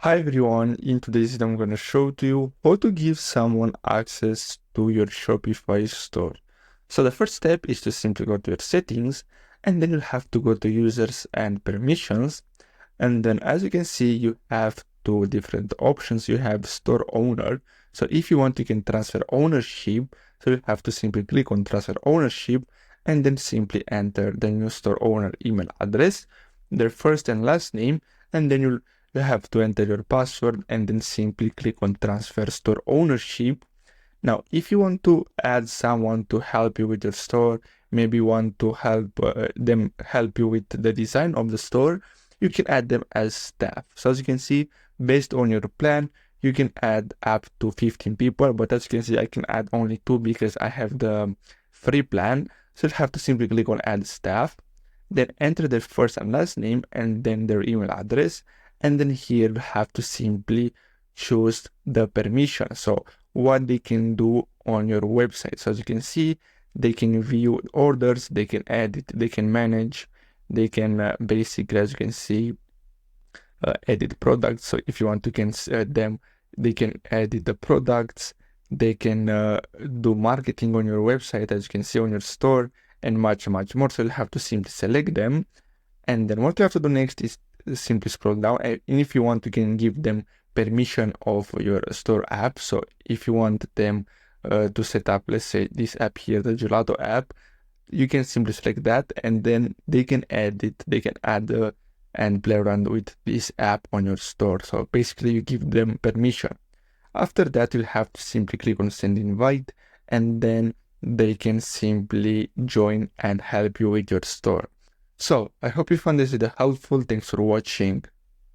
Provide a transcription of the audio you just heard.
Hi everyone, in today's video I'm going to show to you how to give someone access to your Shopify store. So the first step is to simply go to your settings, and then you'll have to go to users and permissions. And then as you can see, you have two different options. You have store owner. So if you want, you can transfer ownership. So you have to simply click on transfer ownership and then simply enter the new store owner email address, their first and last name, and then you have to enter your password and then simply click on transfer store ownership. Now, if you want to add someone to help you with your store, maybe you want to help you with the design of the store, you can add them as staff. So as you can see, based on your plan, you can add up to 15 people, but as you can see, I can add only 2 because I have the free plan. So you have to simply click on add staff, then enter their first and last name and then their email address. And then here you have to simply choose the permission. So what they can do on your website. So as you can see, they can view orders, they can edit, they can manage, they can basically, as you can see, edit products. So if you want to them, they can edit the products, they can do marketing on your website, as you can see on your store, and much more. So you have to simply select them, and then what you have to do next is simply scroll down, and if you want, you can give them permission of your store app. So if you want them to set up, let's say this app here, the Gelato app, you can simply select that, and then they can edit, they can add and play around with this app on your store. So basically you give them permission. After that, you'll have to simply click on send invite, and then they can simply join and help you with your store. So I hope you found this video helpful. Thanks for watching.